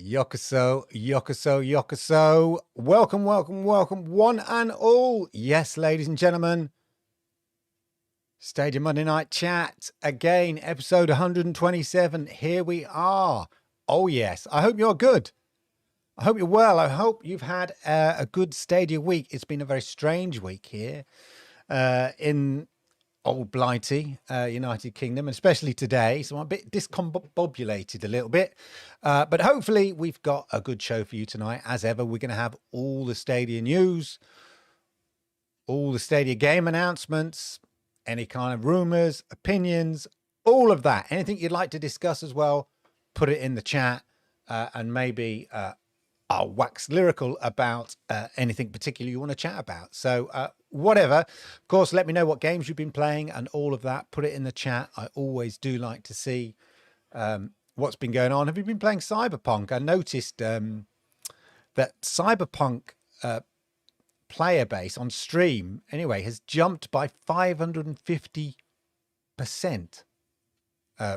Yokoso, Yokoso, Yokoso. Welcome, welcome, welcome, one and all. Yes, ladies and gentlemen. Stadia Monday Night Chat. Again, episode 127. Here we are. Oh, yes. I hope you're good. I hope you're well. I hope you've had a good Stadia week. It's been a very strange week here in old Blighty, United Kingdom, especially today. So I'm a bit discombobulated a little bit. But hopefully we've got a good show for you tonight. As ever, we're going to have all the Stadia news, all the Stadia game announcements, any kind of rumors, opinions, all of that. Anything you'd like to discuss as well, put it in the chat and maybe I'll wax lyrical about anything particular you want to chat about. So whatever. Of course, let me know what games you've been playing and all of that. Put it in the chat. I always do like to see what's been going on. Have you been playing Cyberpunk? I noticed that Cyberpunk player base on stream, anyway, has jumped by 550%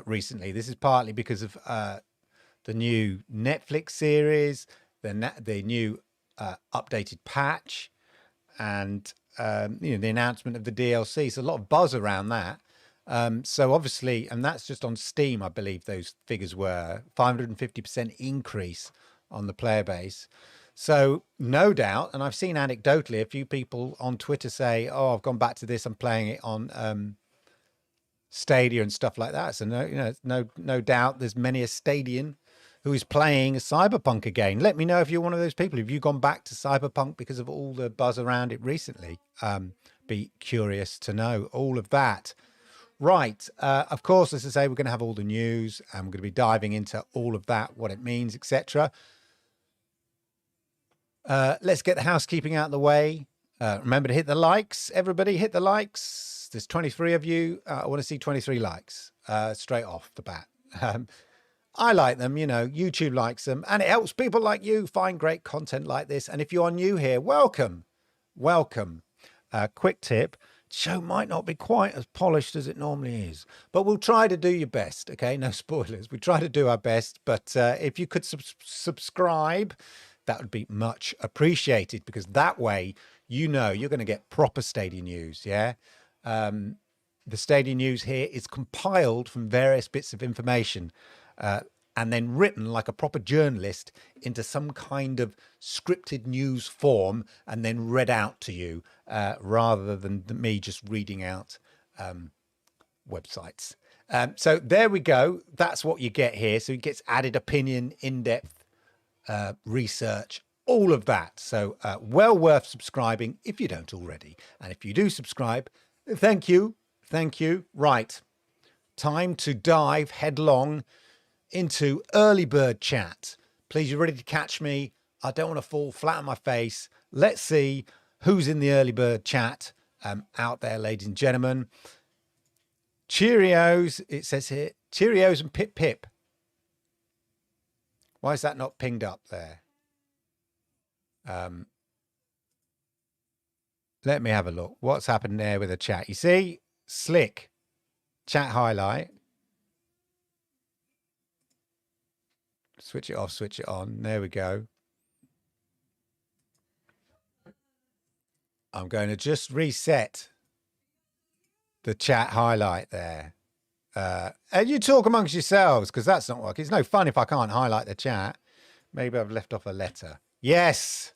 recently. This is partly because of the new Netflix series, the new updated patch, and the announcement of the DLC. So a lot of buzz around that. So obviously, and that's just on Steam, I believe those figures were 550% increase on the player base. So no doubt, and I've seen anecdotally a few people on Twitter say, "Oh, I've gone back to this. I'm playing it on Stadia and stuff like that." So no doubt, there's many a Stadian who is playing Cyberpunk again. Let me know if you're one of those people. Have you gone back to Cyberpunk because of all the buzz around it recently? Be curious to know all of that. Right. Of course, as I say, we're going to have all the news and we're going to be diving into all of that, what it means, etc. Let's get the housekeeping out of the way. Remember to hit the likes. Everybody hit the likes. There's 23 of you. I want to see 23 likes straight off the bat. I like them, YouTube likes them, and it helps people like you find great content like this. And if you are new here, welcome. Quick tip, show might not be quite as polished as it normally is, but we'll try to do your best. Okay, no spoilers. We try to do our best, but if you could subscribe, that would be much appreciated, because that way, you're going to get proper Stadia news. Yeah. The Stadia news here is compiled from various bits of information and then written like a proper journalist into some kind of scripted news form and then read out to you rather than me just reading out websites. So there we go. That's what you get here. So it gets added opinion, in-depth research, all of that. So well worth subscribing if you don't already. And if you do subscribe, thank you. Right. Time to dive headlong into early bird chat. Please, you're ready to catch me. I don't want to fall flat on my face. Let's see who's in the early bird chat out there, ladies and gentlemen. Cheerios, it says here. Cheerios and Pip Pip. Why is that not pinged up there? Let me have a look. What's happened there with the chat? You see? Slick. Chat highlight. Switch it off, switch it on. There we go. I'm going to just reset the chat highlight there. And you talk amongst yourselves, because that's not working. It's no fun if I can't highlight the chat. Maybe I've left off a letter. Yes.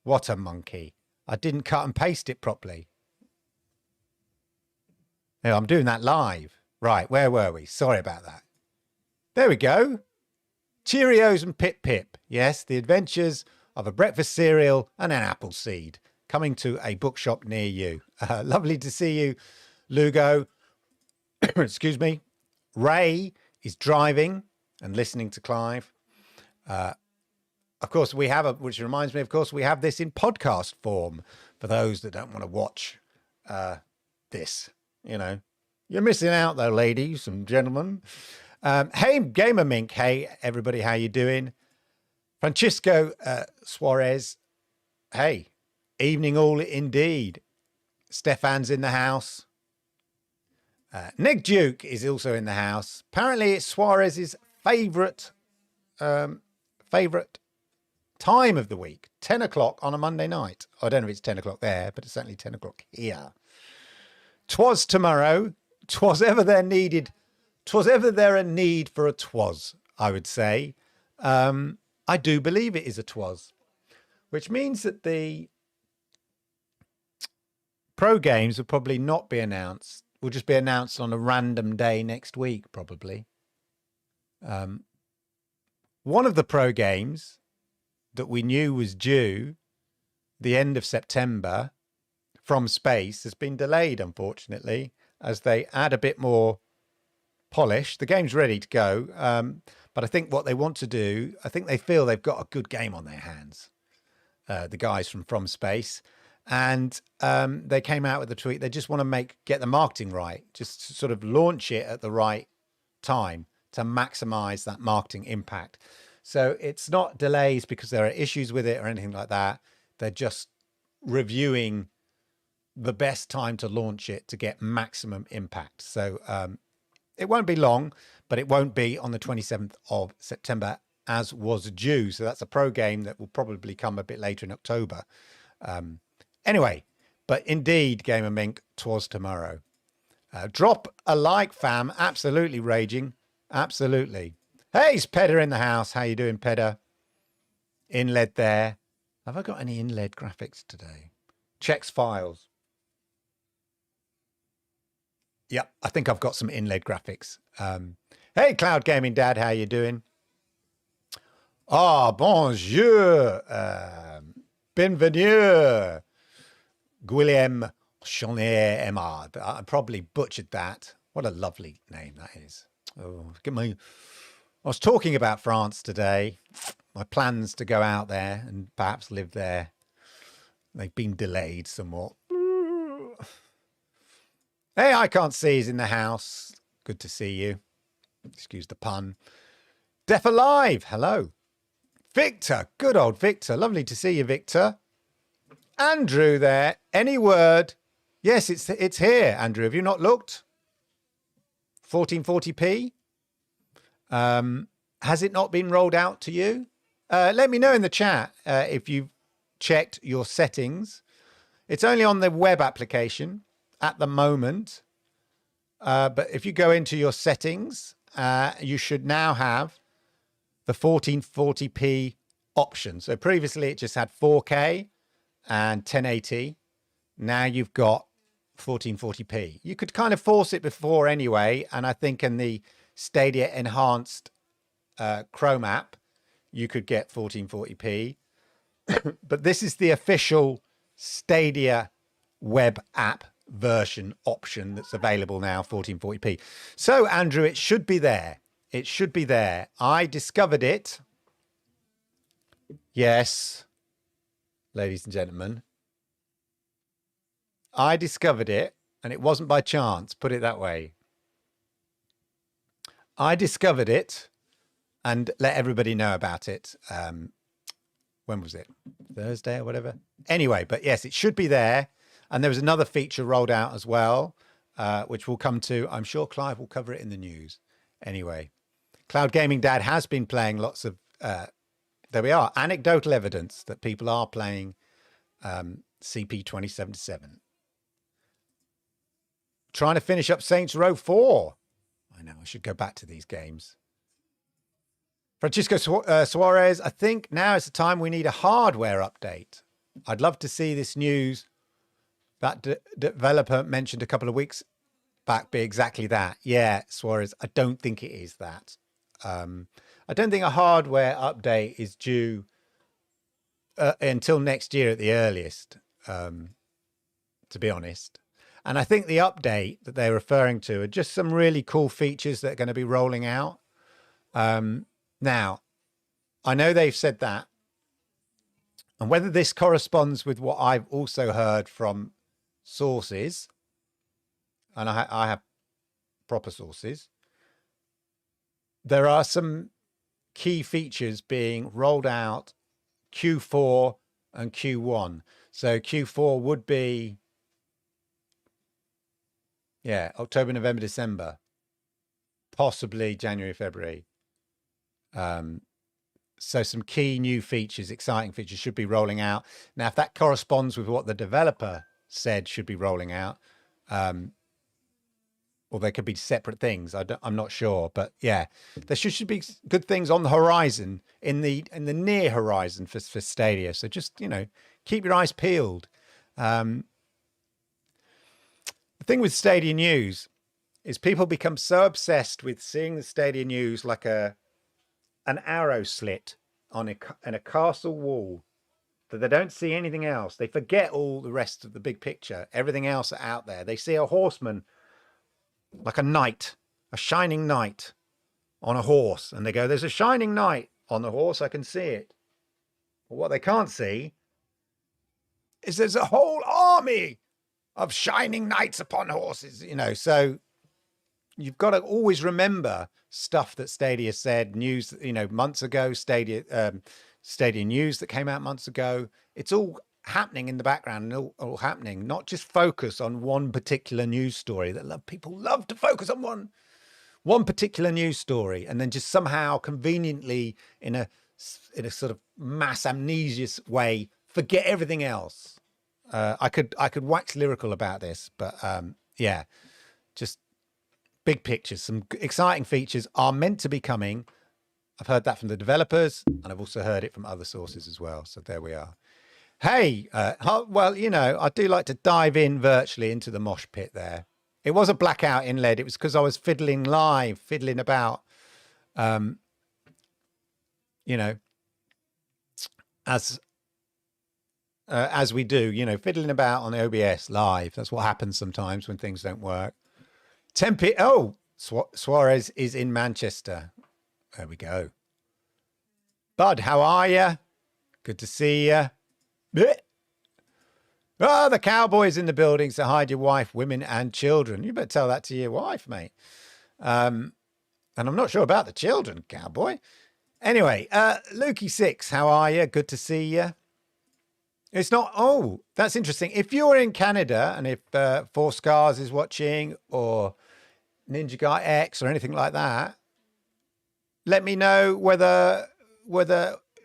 What a monkey. I didn't cut and paste it properly. No, I'm doing that live. Right, where were we? Sorry about that. There we go. Cheerios and Pip Pip. Yes, the adventures of a breakfast cereal and an apple seed, coming to a bookshop near you. Lovely to see you, Lugo. Excuse me. Ray is driving and listening to Clive. Of course, we have which reminds me, of course, we have this in podcast form for those that don't want to watch this. You're missing out though, ladies and gentlemen. Hey, Gamer Mink. Hey, everybody. How you doing? Francisco Suarez. Hey, evening all indeed. Stefan's in the house. Nick Duke is also in the house. Apparently it's Suarez's favorite favourite time of the week, 10 o'clock on a Monday night. I don't know if it's 10 o'clock there, but it's certainly 10 o'clock here. 'Twas tomorrow, 'twas ever there needed, 'twas ever there a need for a 'twas, I would say. I do believe it is a 'twas, which means that the pro games will probably not be announced. Will just be announced on a random day next week, probably. One of the pro games that we knew was due the end of September from space has been delayed, unfortunately, as they add a bit more polish. The game's ready to go, but I think what they want to do, I think they feel they've got a good game on their hands, the guys from space, and they came out with a tweet. They just want to get the marketing right, just sort of launch it at the right time to maximize that marketing impact. So it's not delays because there are issues with it or anything like that. They're just reviewing the best time to launch it to get maximum impact. So it won't be long, but it won't be on the 27th of September as was due. So that's a pro game that will probably come a bit later in October. Anyway, but indeed, Gamer Mink, 'twas tomorrow. Drop a like, fam. Absolutely raging. Absolutely. Hey, it's Pedder in the house. How you doing, Pedder? Inled there. Have I got any inled graphics today? Checks files. Yep, I think I've got some inled graphics. Hey, Cloud Gaming Dad, how you doing? Ah, bonjour. Bienvenue. Guillaume Chonnet Emard. I probably butchered that. What a lovely name that is. Oh, I was talking about France today. My plans to go out there and perhaps live there. They've been delayed somewhat. Hey, I can't see he's in the house. Good to see you. Excuse the pun. Deaf Alive. Hello. Victor. Good old Victor. Lovely to see you, Victor. Andrew there. Any word? Yes, it's here, Andrew. Have you not looked? 1440p. Has it not been rolled out to you? Let me know in the chat if you've checked your settings. It's only on the web application at the moment. But if you go into your settings, you should now have the 1440p option. So previously it just had 4K and 1080. Now you've got 1440p. You could kind of force it before anyway. And I think in the Stadia Enhanced Chrome app, you could get 1440p. But this is the official Stadia web app version option that's available now, 1440p. So, Andrew, it should be there. It should be there. I discovered it. Yes, ladies and gentlemen. I discovered it, and it wasn't by chance, put it that way. I discovered it and let everybody know about it. When was it? Thursday or whatever? Anyway, but yes, it should be there. And there was another feature rolled out as well, which we'll come to. I'm sure Clive will cover it in the news. Anyway, Cloud Gaming Dad has been playing lots of, there we are, anecdotal evidence that people are playing CP 2077. Trying to finish up Saints Row 4. I know, I should go back to these games. Francisco Suarez, I think now is the time we need a hardware update. I'd love to see this news that developer mentioned a couple of weeks back be exactly that. Yeah, Suarez, I don't think it is that. I don't think a hardware update is due until next year at the earliest, to be honest. And I think the update that they're referring to are just some really cool features that are going to be rolling out. Now, I know they've said that, and whether this corresponds with what I've also heard from sources, and I have proper sources, there are some key features being rolled out Q4 and Q1. So Q4 would be, yeah, October, November, December, possibly January, February. So some key new features, exciting features should be rolling out. Now, if that corresponds with what the developer said should be rolling out, or they could be separate things. I'm not sure, but yeah, there should be good things on the horizon, in the near horizon for Stadia. So just, you know, keep your eyes peeled. The thing with Stadia news is people become so obsessed with seeing the Stadia news like an arrow slit on a castle wall that they don't see anything else. They forget all the rest of the big picture, everything else out there. They see a horseman like a knight, a shining knight on a horse, and they go, there's a shining knight on the horse, I can see it. But what they can't see is there's a whole army of shining knights upon horses, you know. So you've got to always remember stuff that Stadia said, news, you know, months ago, Stadia news that came out months ago. It's all happening in the background and all happening, not just focus on one particular news story. People love to focus on one particular news story and then just somehow conveniently in a sort of mass amnesia way forget everything else. I could wax lyrical about this, but yeah, just big pictures. Some exciting features are meant to be coming. I've heard that from the developers, and I've also heard it from other sources as well. So there we are. Hey, well, you know, I do like to dive in virtually into the mosh pit there. It was a blackout inlet. It was because I was fiddling about, you know, as we do, you know, fiddling about on the OBS live. That's what happens sometimes when things don't work. Tempe. Oh, Suarez is in Manchester. There we go. Bud, how are you? Good to see you. Oh, the cowboys in the building, so hide your wife, women, and children. You better tell that to your wife, mate. And I'm not sure about the children, cowboy. Anyway, Lukey6, how are you? Good to see you. It's not, oh, that's interesting. If you're in Canada and if Four Scars is watching or Ninja Guy X or anything like that, let me know whether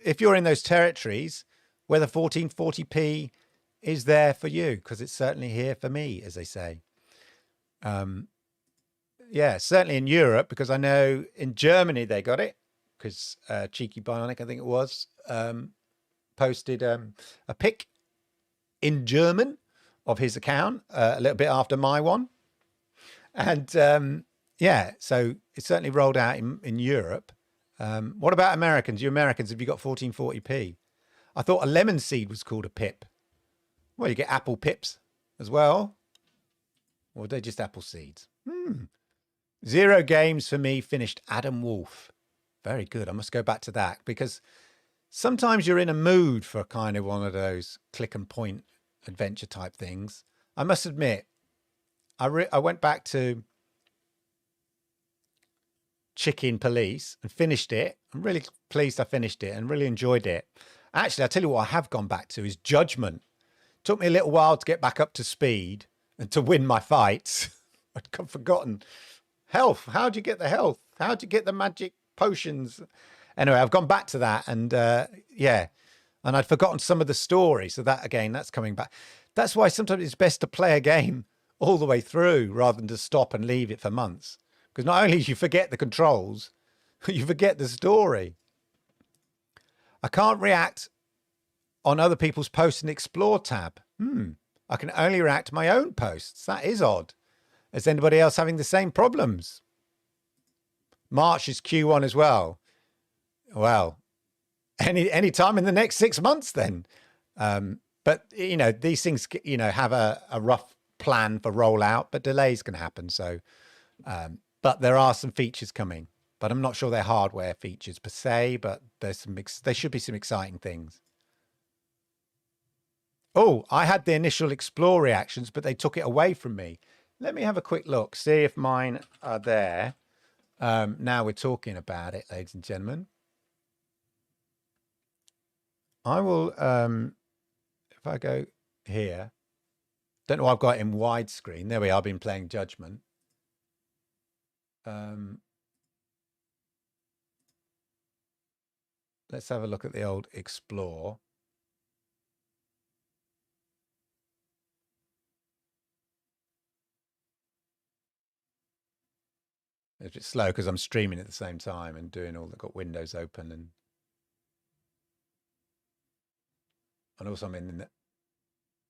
if you're in those territories, whether 1440p is there for you, because it's certainly here for me, as they say. Yeah, certainly in Europe, because I know in Germany they got it, because Cheeky Bionic, I think it was, posted a pic in German of his account a little bit after my one. And yeah, so it's certainly rolled out in Europe. What about Americans? You Americans, have you got 1440p? I thought a lemon seed was called a pip. Well, you get apple pips as well. Or they're just apple seeds. 0 games for me, finished Adam Wolf. Very good. I must go back to that because sometimes you're in a mood for kind of one of those click and point adventure type things. I must admit, I went back to Chicken Police and finished it. I'm really pleased I finished it and really enjoyed it. Actually, I'll tell you what I have gone back to is Judgment. Took me a little while to get back up to speed and to win my fights. I'd forgotten. Health. How'd you get the health? How'd you get the magic potions? Anyway, I've gone back to that and yeah. And I'd forgotten some of the story. So that, again, that's coming back. That's why sometimes it's best to play a game all the way through rather than to stop and leave it for months. Because not only do you forget the controls, you forget the story. I can't react on other people's posts in Explore tab. I can only react to my own posts. That is odd. Is anybody else having the same problems? March is Q1 as well. Well, any time in the next 6 months then. But, you know, these things, you know, have a rough plan for rollout, but delays can happen. So, but there are some features coming, but I'm not sure they're hardware features per se, but there should be some exciting things. Oh, I had the initial Explore reactions, but they took it away from me. Let me have a quick look, see if mine are there. Now we're talking about it, ladies and gentlemen. I will, if I go here, don't know why I've got it in widescreen. There we are, I've been playing Judgment. let's have a look at the old Explore. It's a bit slow because I'm streaming at the same time and doing all that, got Windows open and also I'm in the,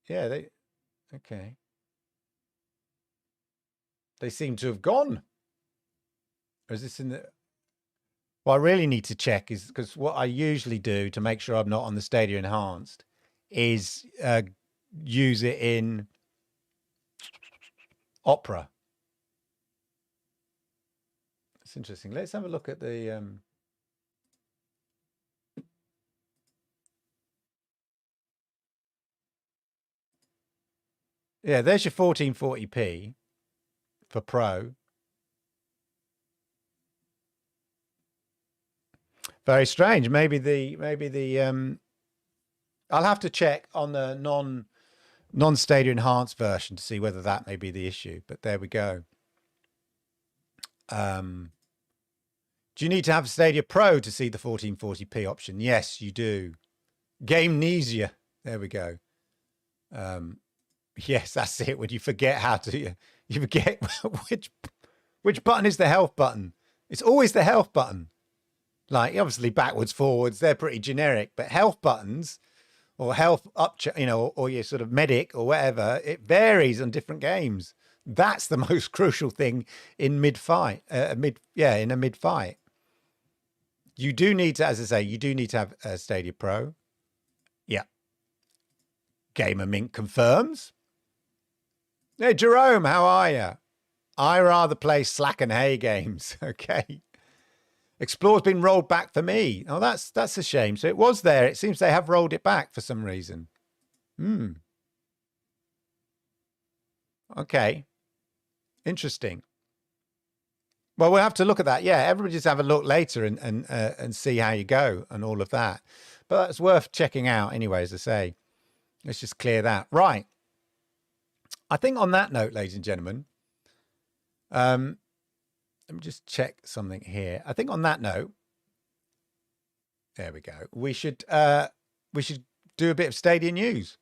yeah, okay. They seem to have gone. Or is this in the, what I really need to check is, because what I usually do to make sure I'm not on the Stadia Enhanced is use it in Opera. It's interesting. Let's have a look at the yeah, there's your 1440p for Pro. Very strange. Maybe the I'll have to check on the non-Stadia Enhanced version to see whether that may be the issue. But there we go. Do you need to have Stadia Pro to see the 1440p option? Yes, you do. Gamenesia. There we go. Yes, that's it. When you forget how to, you forget which button is the health button. It's always the health button. Like obviously backwards, forwards, they're pretty generic, but health buttons or health up, you know, or your sort of medic or whatever, it varies on different games. That's the most crucial thing in mid-fight, in a mid-fight. You do need to, as I say, you do need to have a Stadia Pro. Yeah. Gamer Mink confirms. Hey, Jerome, how are you? I rather play Slack and Hay games. Okay. Explore's been rolled back for me. Oh, that's a shame. So it was there. It seems they have rolled it back for some reason. Okay. Interesting. Well, we'll have to look at that. Yeah, everybody just have a look later and see how you go and all of that. But that's worth checking out anyway, as I say. Let's just clear that. Right. I think on that note, ladies and gentlemen, let me just check something here. I think on that note, there we go. We should do a bit of Stadia news.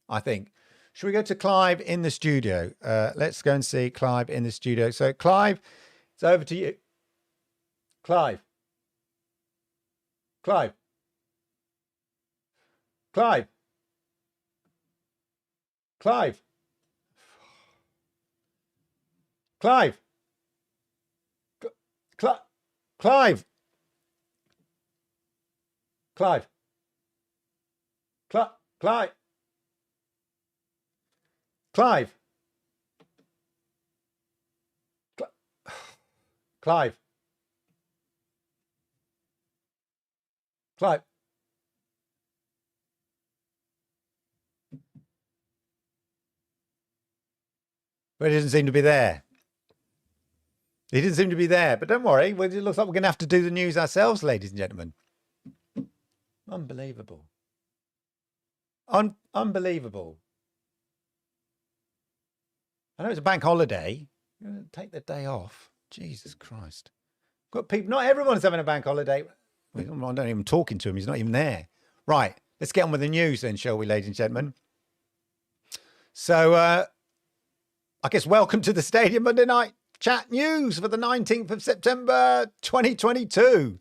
I think. Should we go to Clive in the studio? Let's go and see Clive in the studio. So Clive, it's over to you. Clive. Clive. Clive. Clive. Clive. Clive. Clive. Clive. Clive. Clive. Clive. But he doesn't seem to be there. He didn't seem to be there. But don't worry. It looks like we're going to have to do the news ourselves, ladies and gentlemen. Unbelievable. Unbelievable. I know it's a bank holiday. You're going to take the day off. Jesus Christ. Got people. Not everyone's having a bank holiday. I don't even talking to him. He's not even there. Right. Let's get on with the news then, shall we, ladies and gentlemen? So, I guess welcome to the Stadia Monday Night Chat news for the 19th of September, 2022.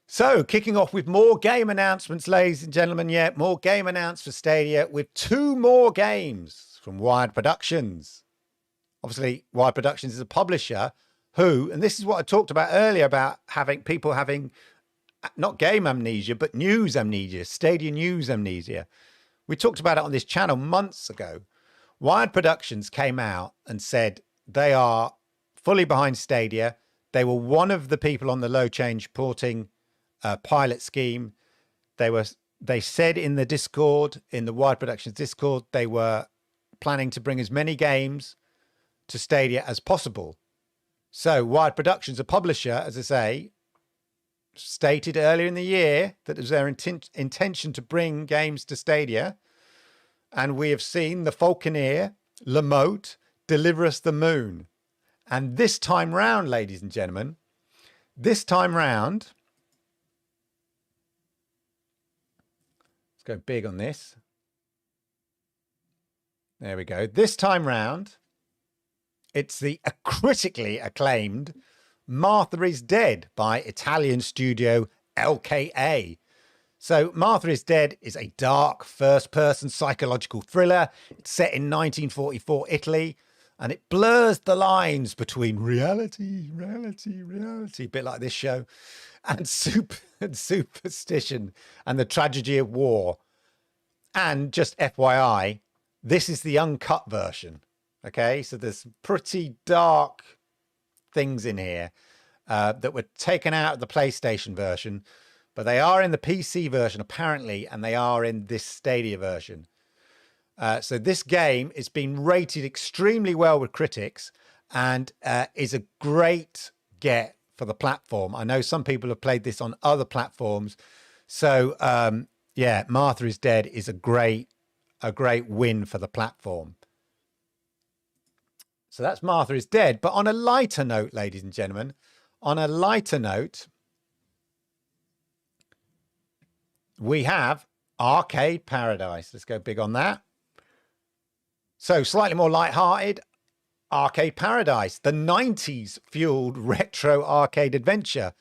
So, kicking off with more game announcements, ladies and gentlemen. Yeah, more game announced for Stadia with 2 more games from Wired Productions. Obviously, Wired Productions is a publisher who, and this is what I talked about earlier about people having not game amnesia, but news amnesia, Stadia news amnesia. We talked about it on this channel months ago. Wired Productions came out and said they are fully behind Stadia. They were one of the people on the low change porting pilot scheme. They said in the Discord, in the Wired Productions Discord, they were planning to bring as many games to Stadia as possible. So Wired Productions, a publisher, as I say, stated earlier in the year that it was their intention to bring games to Stadia. And we have seen the Falconeer, Lamote, Deliver Us the Moon. And this time round, ladies and gentlemen, this time round, go big on this. There we go. This time round, it's the critically acclaimed Martha is Dead by Italian studio LKA. So Martha is Dead is a dark first-person psychological thriller. It's set in 1944 Italy, and it blurs the lines between reality, a bit like this show, and superstition and the tragedy of war. And just FYI, this is the uncut version. Okay, so there's pretty dark things in here that were taken out of the PlayStation version, but they are in the PC version apparently, and they are in this Stadia version. So this game is been rated extremely well with critics, and is a great get for the platform. I know some people have played this on other platforms, so yeah, Martha is Dead is a great win for the platform. So that's Martha is Dead. But on a lighter note, ladies and gentlemen, on a lighter note, we have Arcade Paradise. Let's go big on that. So slightly more lighthearted, Arcade Paradise, the 90s fueled retro arcade adventure.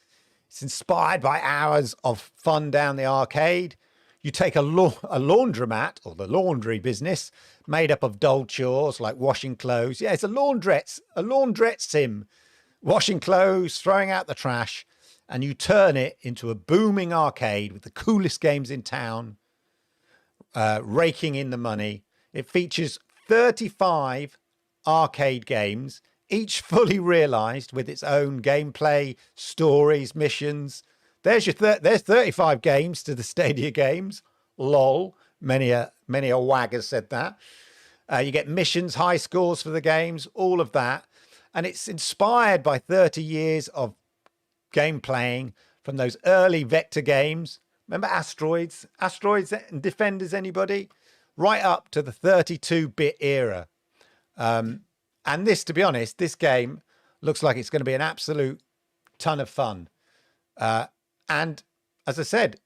It's inspired by hours of fun down the arcade. You take a laundromat, or the laundry business, made up of dull chores like washing clothes. Yeah, it's a laundrette sim. Washing clothes, throwing out the trash, and you turn it into a booming arcade with the coolest games in town, raking in the money. It features 35 arcade games, each fully realized with its own gameplay, stories, missions. There's 35 games to the Stadia games. Lol. Many a wag has said that. You get missions, high scores for the games, all of that. And it's inspired by 30 years of game playing from those early vector games. Remember Asteroids and Defenders, anybody? Right up to the 32-bit era. And this, to be honest, this game looks like it's going to be an absolute ton of fun. And as I said,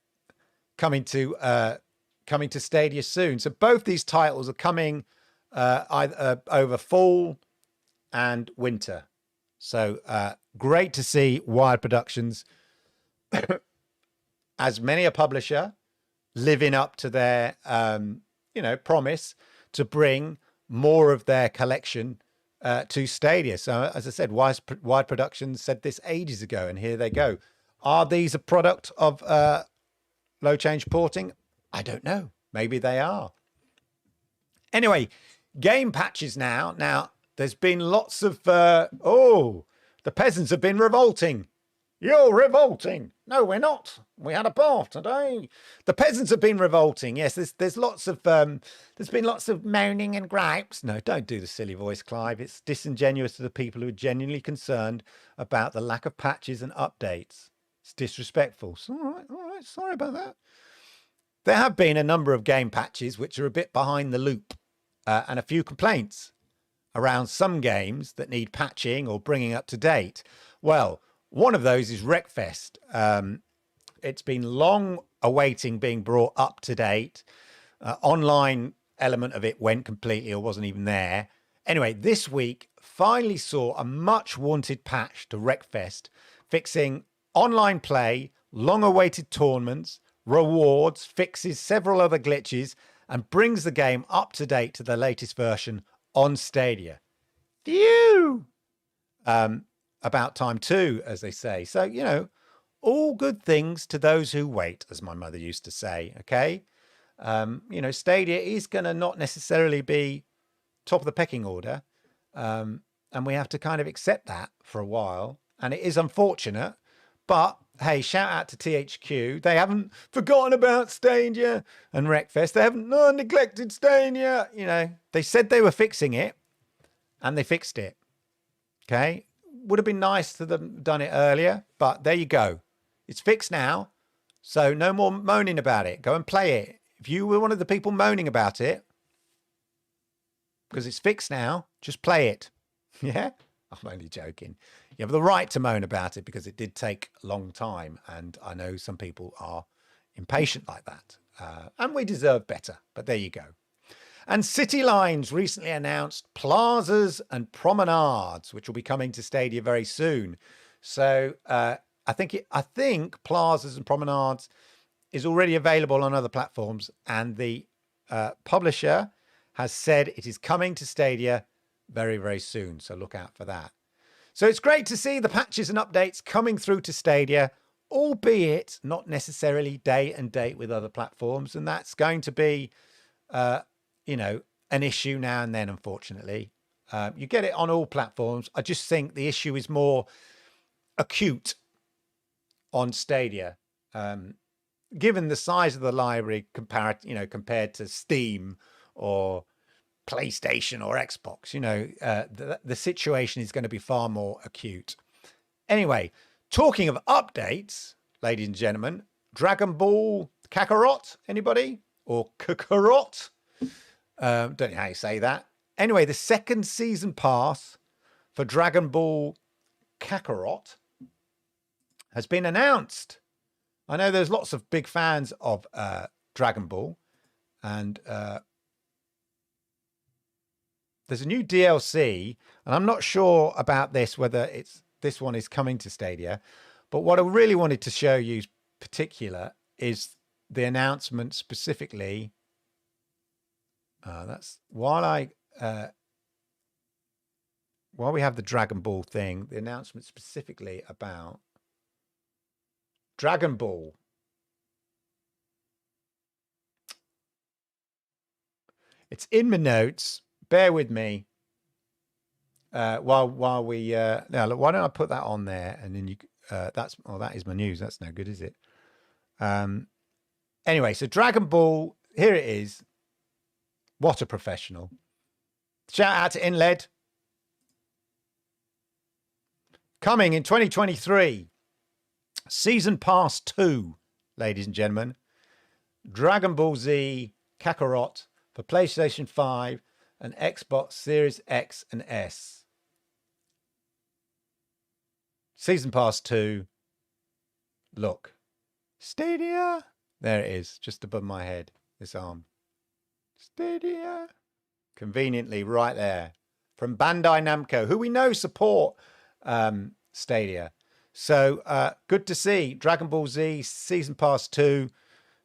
coming to Stadia soon. So both these titles are coming either over fall and winter. So great to see Wired Productions, as many a publisher, living up to their promise to bring more of their collection to Stadia. So as I said, Wired Productions said this ages ago, and here they go. Are these a product of low change porting? I don't know. Maybe they are. Anyway, game patches now. Now, there's been lots of, the peasants have been revolting. You're revolting. No, we're not. We had a bath today. The peasants have been revolting. Yes, there's lots of, there's been lots of moaning and gripes. No, don't do the silly voice, Clive. It's disingenuous to the people who are genuinely concerned about the lack of patches and updates. It's disrespectful. So, all right, sorry about that. There have been a number of game patches which are a bit behind the loop, and a few complaints around some games that need patching or bringing up to date. Well, one of those is Wreckfest. It's been long awaiting being brought up to date. Online element of it went completely or wasn't even there. Anyway, this week finally saw a much wanted patch to Wreckfest, fixing online play, long awaited tournaments, rewards, fixes several other glitches, and brings the game up to date to the latest version on Stadia. Phew! About time too, as they say. So, all good things to those who wait, as my mother used to say, okay? Stadia is going to not necessarily be top of the pecking order, and we have to kind of accept that for a while. And it is unfortunate, but hey, shout out to THQ. They haven't forgotten about Stadia and Wreckfest. They haven't neglected Stadia. They said they were fixing it, and they fixed it. Okay? Would have been nice to them done it earlier, but there you go. It's fixed now, so no more moaning about it. Go and play it. If you were one of the people moaning about it, because it's fixed now, just play it. Yeah? I'm only joking. You have the right to moan about it because it did take a long time, and I know some people are impatient like that. And we deserve better, but there you go. And City Lines recently announced plazas and promenades, which will be coming to Stadia very soon. So I think plazas and promenades is already available on other platforms, and the publisher has said it is coming to Stadia very, very soon. So look out for that. So it's great to see the patches and updates coming through to Stadia, albeit not necessarily day and date with other platforms. And that's going to be, you know, an issue now and then, unfortunately. You get it on all platforms. I just think the issue is more acute on Stadia, given the size of the library compared to Steam or PlayStation or Xbox. You know, the situation is going to be far more acute. Anyway, talking of updates, ladies and gentlemen, Dragon Ball Kakarot, anybody? Or Kakarot? Don't know how you say that. Anyway, the second season pass for Dragon Ball Kakarot has been announced. I know there's lots of big fans of Dragon Ball, and there's a new DLC, and I'm not sure about this, whether this one is coming to Stadia, but what I really wanted to show you particular is the announcement specifically. That's while we have the Dragon Ball thing, the announcement specifically about Dragon Ball. It's in my notes. Bear with me. While we now look, why don't I put that on there, and then you that is my news. That's no good, is it? Anyway, so Dragon Ball, here it is. What a professional. Shout out to Inled. Coming in 2023. Season Pass 2, ladies and gentlemen. Dragon Ball Z Kakarot for PlayStation 5 and Xbox Series X and S. Season Pass 2. Look. Stadia. There it is, just above my head, this arm. Stadia. Conveniently right there. From Bandai Namco, who we know support Stadia. So good to see Dragon Ball Z Season Pass 2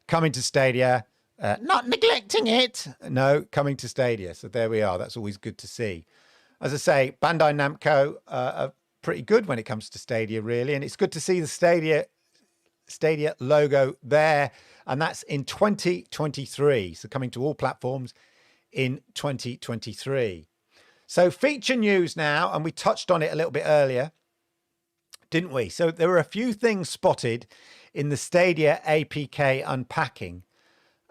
coming to Stadia. Not neglecting it. No, coming to Stadia. So there we are. That's always good to see. As I say, Bandai Namco are pretty good when it comes to Stadia, really. And it's good to see the Stadia logo there. And that's in 2023. So coming to all platforms in 2023. So feature news now. And we touched on it a little bit earlier, didn't we? So there were a few things spotted in the Stadia APK unpacking.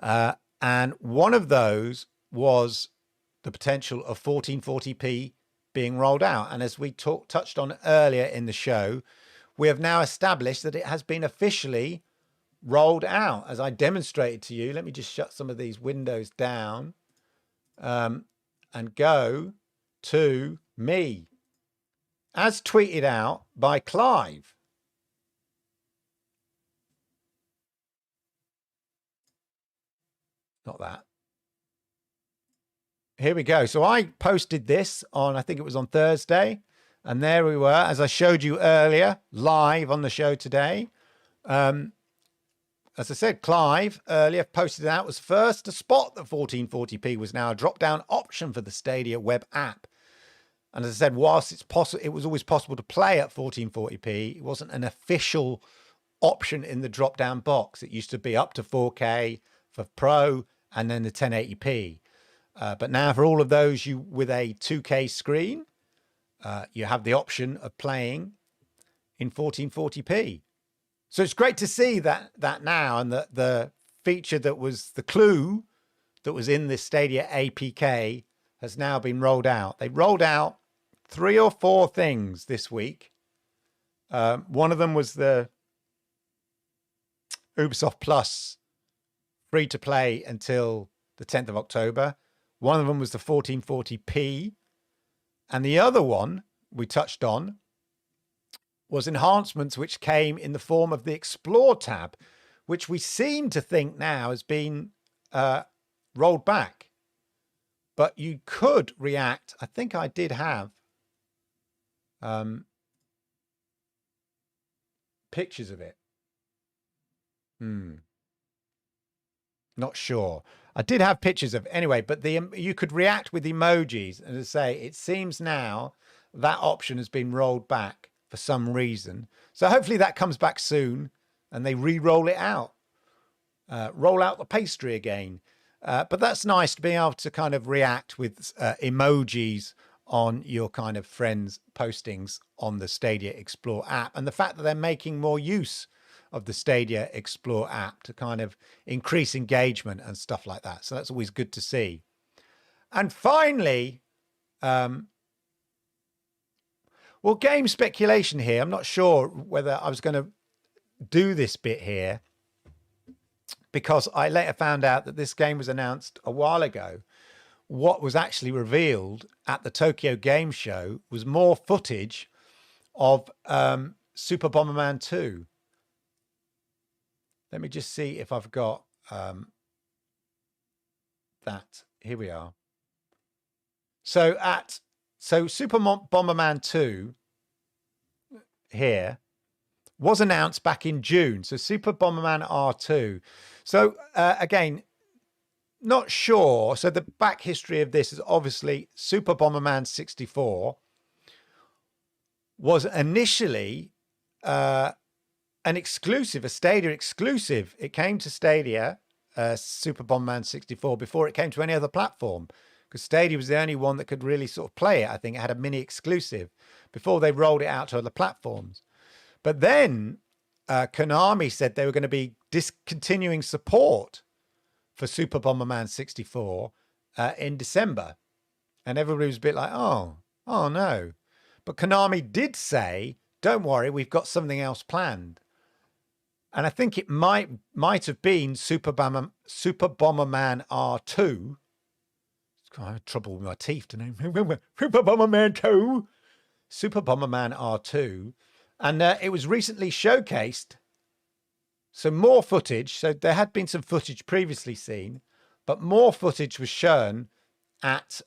And one of those was the potential of 1440p being rolled out. And as we touched on earlier in the show, we have now established that it has been officially rolled out, as I demonstrated to you. Let me just shut some of these windows down and go to me. As tweeted out by Clive. Not that. Here we go. So I posted this on, I think it was on Thursday. And there we were, as I showed you earlier, live on the show today. As I said, Clive earlier posted it out, was first to spot that 1440p was now a drop-down option for the Stadia web app. And as I said, whilst it was always possible to play at 1440p, it wasn't an official option in the drop-down box. It used to be up to 4K for Pro and then the 1080p. But now for all of those with a 2K screen, you have the option of playing in 1440p. So it's great to see that now, and the feature that was the clue that was in the Stadia APK has now been rolled out. They rolled out 3 or 4 things this week. One of them was the Ubisoft Plus free to play until the 10th of October. One of them was the 1440p. And the other one we touched on was enhancements which came in the form of the Explore tab, which we seem to think now has been rolled back. But you could react. I think I did have pictures of it. Not sure. I did have pictures of anyway, but you could react with emojis, and as I say, it seems now that option has been rolled back for some reason. So hopefully that comes back soon and they re-roll it out, roll out the pastry again. But that's nice to be able to kind of react with emojis on your kind of friends' postings on the Stadia Explore app, and the fact that they're making more use of the Stadia Explore app to kind of increase engagement and stuff like that. So that's always good to see. And finally, well, game speculation here. I'm not sure whether I was going to do this bit here, because I later found out that this game was announced a while ago. What was actually revealed at the Tokyo Game Show was more footage of Super Bomberman 2. Let me just see if I've got that. Here we are. So Super Bomberman 2 here was announced back in June. So Super Bomberman R2. So again, not sure. So the back history of this is obviously Super Bomberman 64 was initially an exclusive, a Stadia exclusive. It came to Stadia, Super Bomberman 64, before it came to any other platform, because Stadia was the only one that could really sort of play it. I think it had a mini exclusive before they rolled it out to other platforms. But then Konami said they were going to be discontinuing support for Super Bomberman 64 in December. And everybody was a bit like, oh no. But Konami did say, don't worry, we've got something else planned. And I think it might have been Super Bomberman R2. I have trouble with my teeth today. Super Bomberman 2. Super Bomberman R2. And it was recently showcased. So more footage. So there had been some footage previously seen, but more footage was shown at,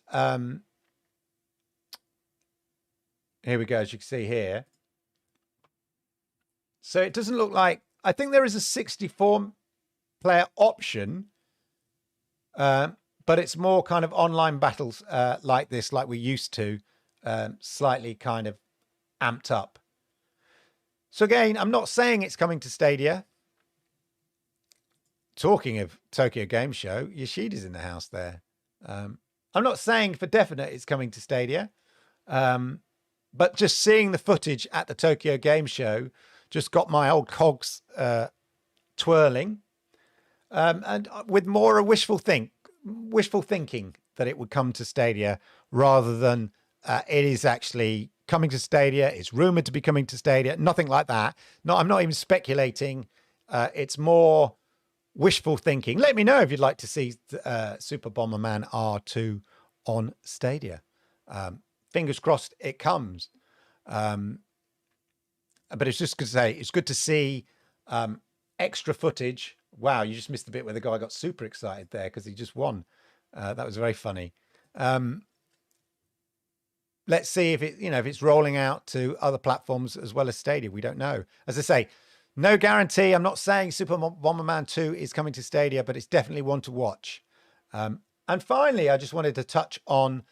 here we go, as you can see here. So it doesn't look like, I think there is a 64 player option, but it's more kind of online battles like this, like we're used to, slightly kind of amped up. So again, I'm not saying it's coming to Stadia. Talking of Tokyo Game Show, Yoshida's in the house there. I'm not saying for definite it's coming to Stadia, but just seeing the footage at the Tokyo Game Show just got my old cogs twirling, and with more a wishful thinking that it would come to Stadia rather than it is actually coming to Stadia. It's rumored to be coming to Stadia. Nothing like that. No, I'm not even speculating. It's more wishful thinking. Let me know if you'd like to see Super Bomberman R2 on Stadia. Fingers crossed it comes. But it's just good to say, it's good to see extra footage. Wow, you just missed the bit where the guy got super excited there because he just won. That was very funny. Let's see if if it's rolling out to other platforms as well as Stadia. We don't know. As I say, no guarantee. I'm not saying Super Bomberman 2 is coming to Stadia, but it's definitely one to watch. And finally, I just wanted to touch on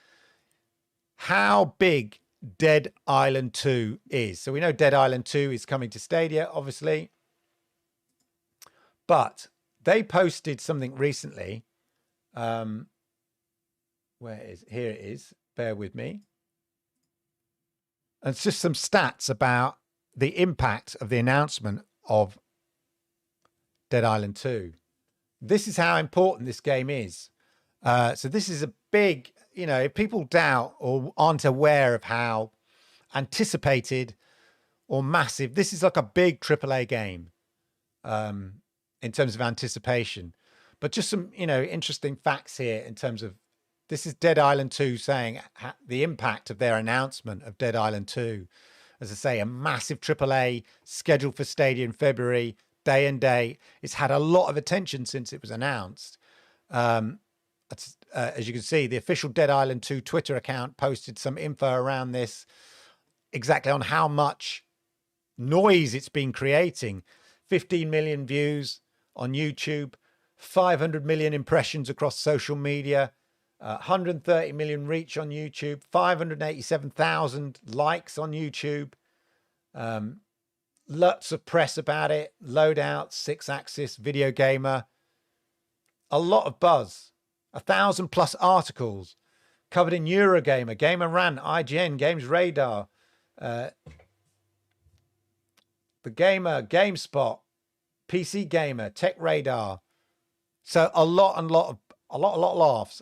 how big Dead Island 2 is. So we know Dead Island 2 is coming to Stadia, obviously. But they posted something recently. Where is it? Here it is. Bear with me. And it's just some stats about the impact of the announcement of Dead Island 2. This is how important this game is. So this is a big, if people doubt or aren't aware of how anticipated or massive, this is like a big AAA game in terms of anticipation. But just some, interesting facts here in terms of, this is Dead Island 2 saying the impact of their announcement of Dead Island 2. As I say, a massive AAA scheduled for Stadia in February, day and day. It's had a lot of attention since it was announced. As you can see, the official Dead Island 2 Twitter account posted some info around this, exactly on how much noise it's been creating. 15 million views on YouTube, 500 million impressions across social media, 130 million reach on YouTube, 587,000 likes on YouTube. Lots of press about it. Loadout, 6-axis, Video Gamer. A lot of buzz. 1,000+ articles covered in Eurogamer, Gamer Rant, IGN, Games Radar, The Gamer, GameSpot, PC Gamer, Tech Radar. So a lot of laughs,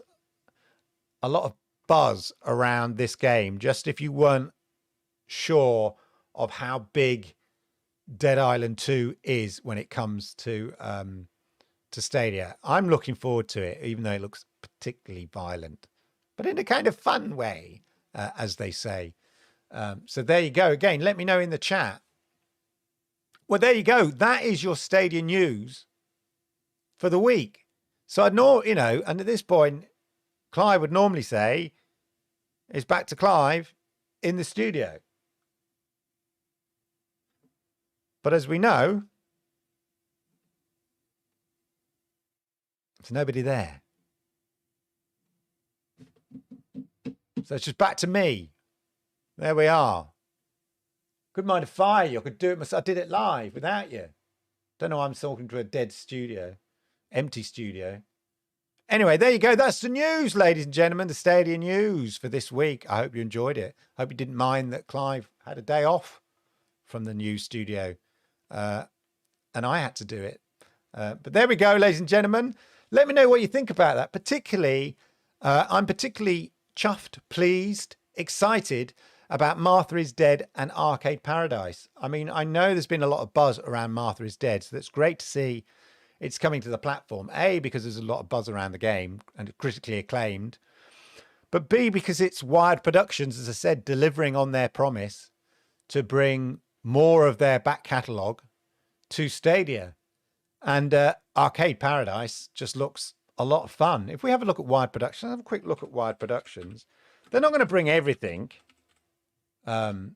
a lot of buzz around this game. Just if you weren't sure of how big Dead Island 2 is when it comes to Stadia. I'm looking forward to it, even though it looks particularly violent, but in a kind of fun way, as they say. So there you go. Again, let me know in the chat. Well, there you go. That is your Stadia news for the week. So I'd know, you know, and at this point, Clive would normally say, it's back to Clive in the studio. But as we know, there's nobody there. So it's just back to me. There we are. Couldn't mind if I could do it myself. I did it live without you. Don't know why I'm talking to a dead studio, empty studio. Anyway, there you go. That's the news, ladies and gentlemen, the Stadia news for this week. I hope you enjoyed it. I hope you didn't mind that Clive had a day off from the new studio. And I had to do it. But there we go, ladies and gentlemen. Let me know what you think about that. Particularly, I'm particularly chuffed, pleased, excited about Martha is Dead and Arcade Paradise. I mean, I know there's been a lot of buzz around Martha is Dead, so that's great to see it's coming to the platform. A, because there's a lot of buzz around the game and critically acclaimed. But B, because it's Wired Productions, as I said, delivering on their promise to bring more of their back catalogue to Stadia. And Arcade Paradise just looks a lot of fun. If we have a look at Wired Productions, have a quick look at Wired Productions. They're not going to bring everything. Well,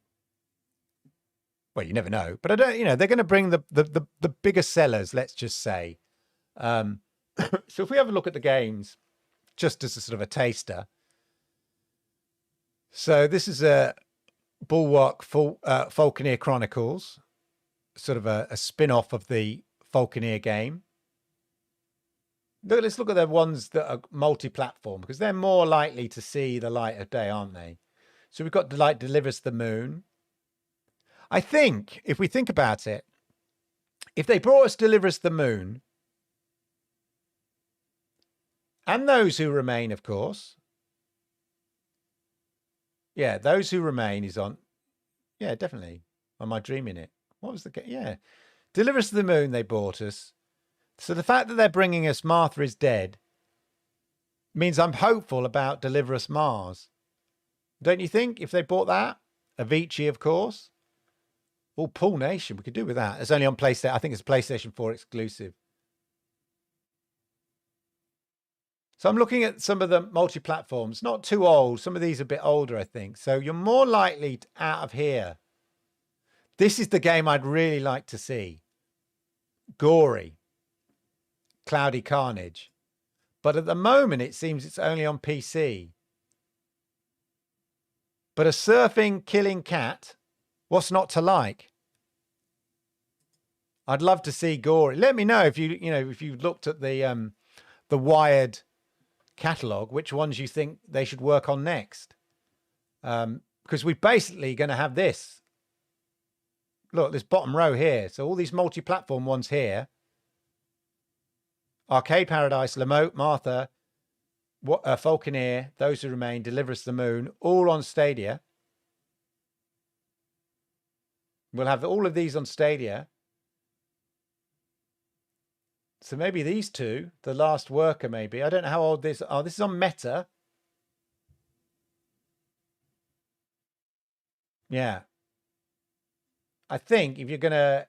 you never know, but I don't. You know, they're going to bring the bigger sellers. Let's just say. So if we have a look at the games, just as a sort of a taster. So this is a Bulwark Falconeer Chronicles, sort of a spin-off of the Falconeer game. Let's look at the ones that are multi-platform, because they're more likely to see the light of day, aren't they? So we've got Delight Delivers the Moon. I think, if we think about it, if they brought us Deliver Us the Moon, and Those Who Remain, of course. Yeah, Those Who Remain is on. Yeah, definitely. Am I dreaming it? What was the game? Yeah. Deliver Us the Moon, they bought us. So the fact that they're bringing us Martha is Dead means I'm hopeful about Deliver Us Mars. Don't you think? If they bought that? Avicii, of course. Oh, Pool Nation, we could do with that. It's only on PlayStation. I think it's PlayStation 4 exclusive. So I'm looking at some of the multi-platforms. Not too old. Some of these are a bit older, I think. So you're more likely out of here. This is the game I'd really like to see. Gory. Cloudy Carnage. But at the moment, it seems it's only on PC. But a surfing, killing cat, what's not to like? I'd love to see Gory. Let me know if if you looked at the Wired catalog, which ones you think they should work on next. Because we're basically going to have this. Look, this bottom row here. So all these multi-platform ones here. Arcade Paradise, Lamote, Martha, Falconeer, Those Who Remain, Deliver Us the Moon, all on Stadia. We'll have all of these on Stadia. So maybe these two, The Last Worker, maybe. I don't know how old this. Oh, this is on Meta. Yeah. I think if you're going to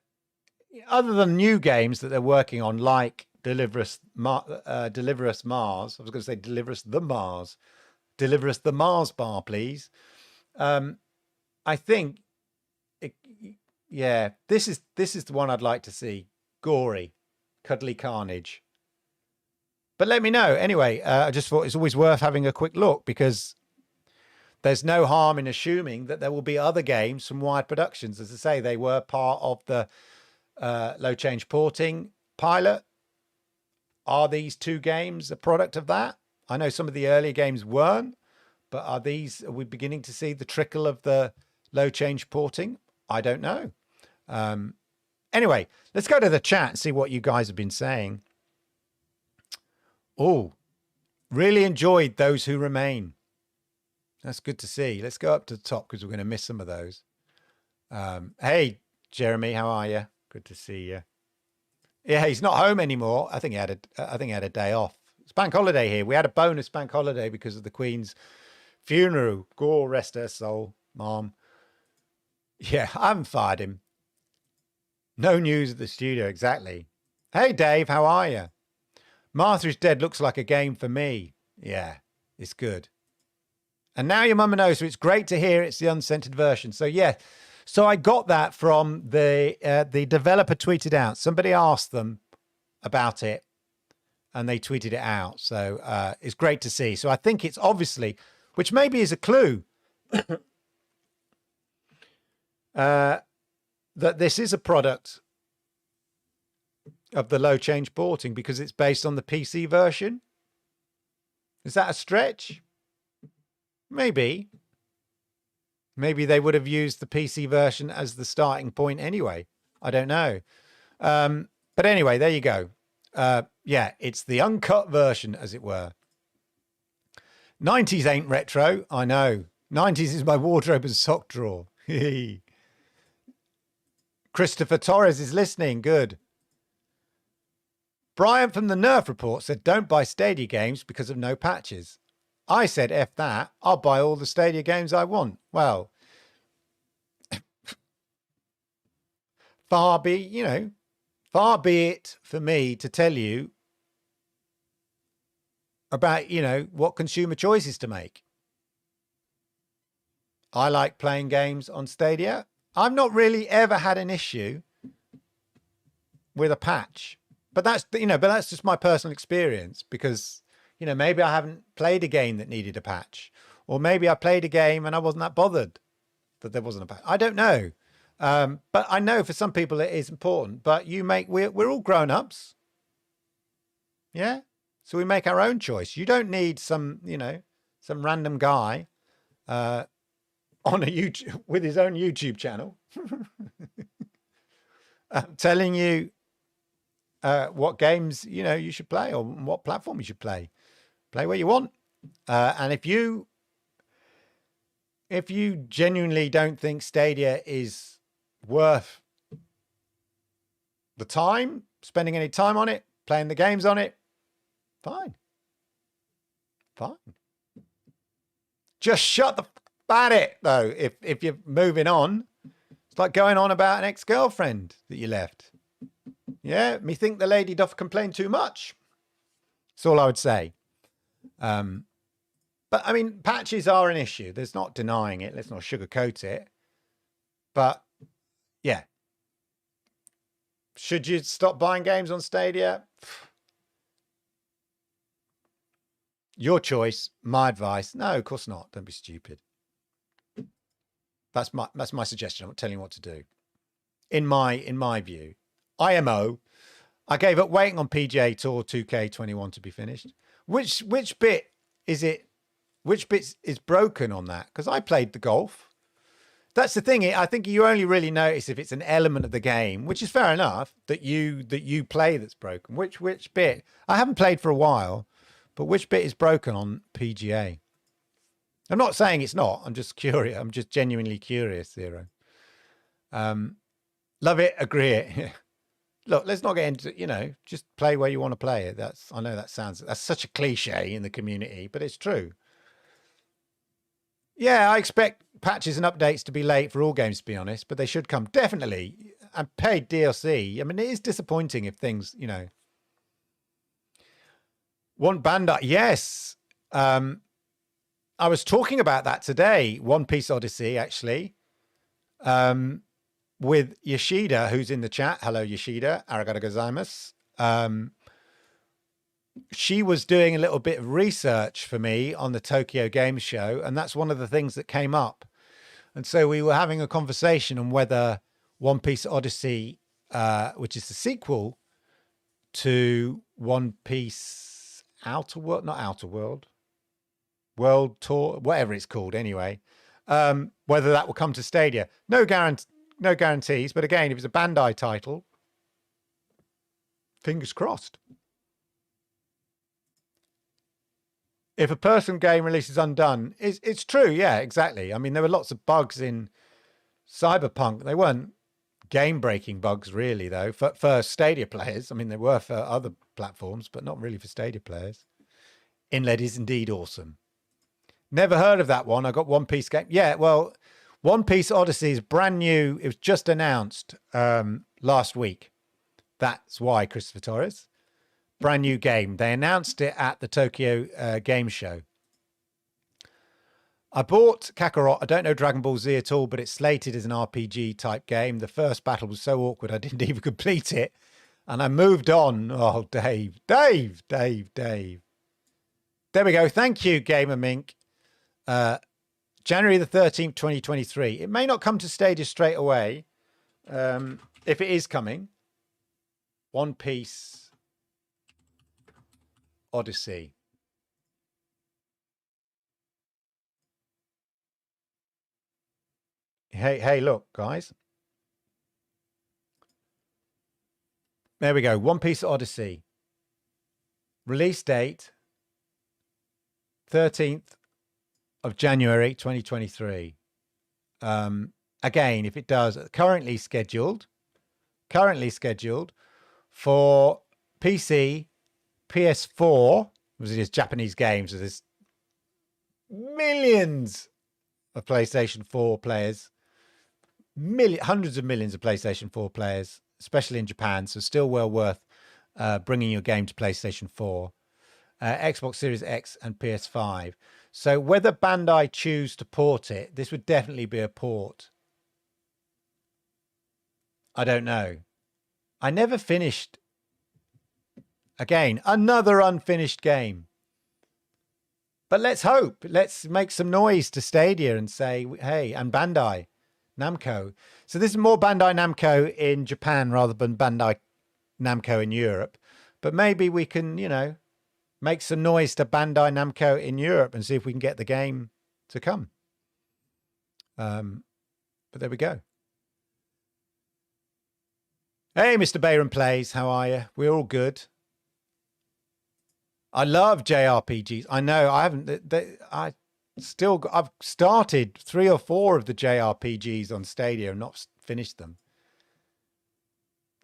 other than new games that they're working on, like Deliver Us Mars. I was going to say Deliver Us the Mars. Deliver Us the Mars bar, please. I think, yeah, this is the one I'd like to see. Gory, cuddly carnage. But let me know. Anyway, I just thought it's always worth having a quick look because there's no harm in assuming that there will be other games from Wired Productions. As I say, they were part of the low change porting pilot. Are these two games a product of that? I know some of the earlier games weren't, but are we beginning to see the trickle of the low change porting? I don't know. Anyway, let's go to the chat and see what you guys have been saying. Oh, really enjoyed Those Who Remain. That's good to see. Let's go up to the top because we're going to miss some of those. Hey, Jeremy, how are you? Good to see you. Yeah, he's not home anymore. I think he had a day off. It's bank holiday here. We had a bonus bank holiday because of the Queen's funeral. God rest her soul, Mom. Yeah, I haven't fired him. No news at the studio, exactly. Hey, Dave, how are you? Martha is Dead looks like a game for me. Yeah, it's good. And now your mama knows, so it's great to hear it's the uncensored version. So, yeah. So I got that from the developer tweeted out. Somebody asked them about it and they tweeted it out. So it's great to see. So I think it's obviously, which maybe is a clue that this is a product of the low change porting because it's based on the PC version. Is that a stretch? Maybe. Maybe they would have used the PC version as the starting point anyway. I don't know. But anyway, there you go. Yeah, it's the uncut version, as it were. 90s ain't retro. I know. 90s is my wardrobe and sock drawer. Christopher Torres is listening. Good. Brian from the Nerf Report said, don't buy Stadia games because of no patches. I said, F that. I'll buy all the Stadia games I want. Well, far be it for me to tell you about, what consumer choices to make. I like playing games on Stadia. I've not really ever had an issue with a patch, but that's just my personal experience because, maybe I haven't played a game that needed a patch, or maybe I played a game and I wasn't that bothered that there wasn't a patch. I don't know. But I know for some people it is important, but we're all grown-ups. Yeah. So we make our own choice. You don't need some random guy, on a YouTube with his own YouTube channel, telling you, what games, you should play or what platform you should play. Play where you want. And if you genuinely don't think Stadia is worth the time, spending any time on it, playing the games on it, fine. Just shut the at it though. If you're moving on, it's like going on about an ex-girlfriend that you left. Yeah, me think the lady doth complain too much. That's all I would say. But I mean, patches are an issue. There's not denying it. Let's not sugarcoat it. But yeah, should you stop buying games on Stadia? Your choice. My advice. No, of course not. Don't be stupid. That's my suggestion. I'm not telling you what to do. In my view, IMO. I gave up waiting on PGA Tour 2K21 to be finished. Which bit is it? Which bit is broken on that? Because I played the golf. That's the thing. I think you only really notice if it's an element of the game, which is fair enough that you play that's broken. Which bit? I haven't played for a while, but which bit is broken on PGA? I'm not saying it's not. I'm just curious. I'm just genuinely curious, Zero. Love it. Agree it. Look, let's not get into, just play where you want to play it. I know that's such a cliche in the community, but it's true. Yeah, I expect patches and updates to be late for all games, to be honest, but they should come. Definitely. and paid DLC. I mean, it is disappointing if things, One Bandai, yes. I was talking about that today, One Piece Odyssey, actually, with Yoshida, who's in the chat. Hello, Yoshida. Arigato gozaimasu. She was doing a little bit of research for me on the Tokyo Game Show, and that's one of the things that came up. And so we were having a conversation on whether One Piece Odyssey, which is the sequel to One Piece Outer World, not Outer World, World Tour, whatever it's called anyway, whether that will come to Stadia. No guarantees, but again, if it's a Bandai title, fingers crossed. If a person game releases undone, it's true, yeah, exactly. I mean, there were lots of bugs in Cyberpunk. They weren't game-breaking bugs, really, though, for Stadia players. I mean, they were for other platforms, but not really for Stadia players. Inlet is indeed awesome. Never heard of that one. I got One Piece game. Yeah, well, One Piece Odyssey is brand new. It was just announced last week. That's why, Christopher Torres. Brand new game. They announced it at the Tokyo Game Show. I bought Kakarot. I don't know Dragon Ball Z at all, but it's slated as an RPG type game. The first battle was so awkward I didn't even complete it. And I moved on. Oh, Dave. There we go. Thank you, Gamer Mink. January the 13th, 2023. It may not come to Stadia straight away. If it is coming. One Piece Odyssey. Hey, look, guys. There we go. One Piece Odyssey. Release date 13th of January 2023. Again, if it does, currently scheduled for PC, PS4, which is Japanese games. So there's millions of PlayStation 4 players, hundreds of millions of PlayStation 4 players, especially in Japan. So still well worth bringing your game to PlayStation 4, Xbox Series X and PS5. So whether Bandai choose to port it, this would definitely be a port. I don't know. I never finished. Again, another unfinished game. But let's hope. Let's make some noise to Stadia and say, hey, and Bandai Namco. So this is more Bandai Namco in Japan rather than Bandai Namco in Europe. But maybe we can, make some noise to Bandai Namco in Europe and see if we can get the game to come. But there we go. Hey, Mr. Bayron Plays, how are you? We're all good. I love JRPGs. I know I haven't. I've started 3 or 4 of the JRPGs on Stadia and not finished them.